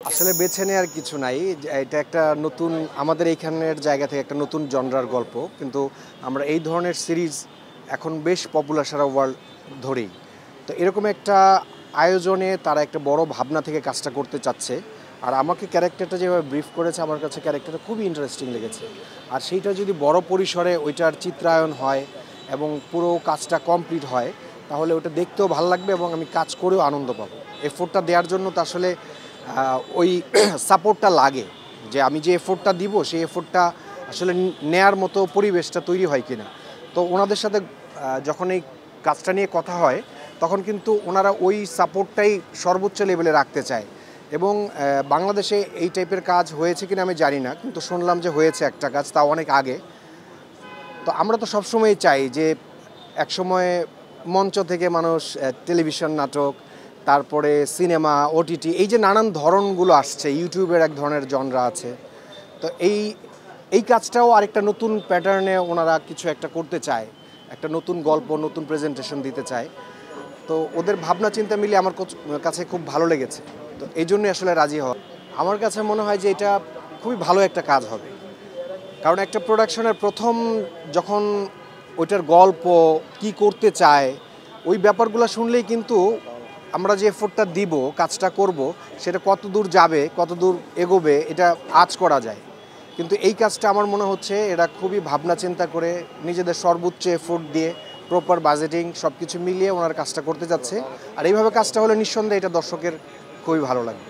আসলে বেছে নেওয়ার কিছু নাই। এটা একটা নতুন আমাদের এইখানের জায়গা থেকে একটা নতুন জনরার গল্প। কিন্তু আমরা এই ধরনের সিরিজ এখন বেশ পপুলার সারা ওয়ার্ল্ড ধরেই। তো এরকম একটা আয়োজনে তারা একটা বড় ভাবনা থেকে কাজটা করতে চাচ্ছে। আর আমাকে ক্যারেক্টারটা যেভাবে ব্রিফ করেছে আমার কাছে ক্যারেক্টারটা খুবই ইন্টারেস্টিং লেগেছে। আর সেইটা যদি বড় পরিসরে ওইটার চিত্রায়ন হয় এবং পুরো কাজটা কমপ্লিট হয় তাহলে ওটা দেখতেও ভালো লাগবে এবং আমি কাজ করেও আনন্দ পাবো। এফোর্টটা দেওয়ার জন্য তো আসলে ওই সাপোর্টটা লাগে যে আমি যে এফোর্টটা দিব সেই এফোর্টটা আসলে নেয়ার মতো পরিবেশটা তৈরি হয় কিনা। তো ওনাদের সাথে যখন এই কাজটা নিয়ে কথা হয় তখন কিন্তু ওনারা ওই সাপোর্টটাই সর্বোচ্চ লেভেলে রাখতে চায় এবং বাংলাদেশে এই টাইপের কাজ হয়েছে কিনা আমি জানি না, কিন্তু শুনলাম যে হয়েছে একটা কাজ, তাও অনেক আগে। তো আমরা তো সবসময়ই চাই যে একসময় মঞ্চ থেকে মানুষ টেলিভিশন নাটক, তারপরে সিনেমা, ওটিটি, এই যে নানান ধরনগুলো আসছে, ইউটিউবের এক ধরনের জনরা আছে। তো এই এই কাজটাও আরেকটা নতুন প্যাটার্নে ওনারা কিছু একটা করতে চায়, একটা নতুন গল্প, নতুন প্রেজেন্টেশন দিতে চায়। তো ওদের ভাবনা চিন্তা মিলিয়ে আমার কাছে খুব ভালো লেগেছে। তো এই জন্যই আসলে রাজি হওয়া। আমার কাছে মনে হয় যে এটা খুবই ভালো একটা কাজ হবে, কারণ একটা প্রোডাকশনের প্রথম যখন ওইটার গল্প কি করতে চায় ওই ব্যাপারগুলো শুনলেই কিন্তু আমরা যে এফোর্টটা দিব, কাজটা করব, সেটা কত দূর যাবে, কত দূর এগোবে এটা আঁচ করা যায়। কিন্তু এই কাজটা আমার মনে হচ্ছে এরা খুবই ভাবনা চিন্তা করে নিজেদের সর্বোচ্চ এফোর্ট দিয়ে প্রপার বাজেটিং সব কিছু মিলিয়ে ওনার কাজটা করতে যাচ্ছে। আর এইভাবে কাজটা হলে নিঃসন্দেহে এটা দর্শকের খুবই ভালো লাগবে।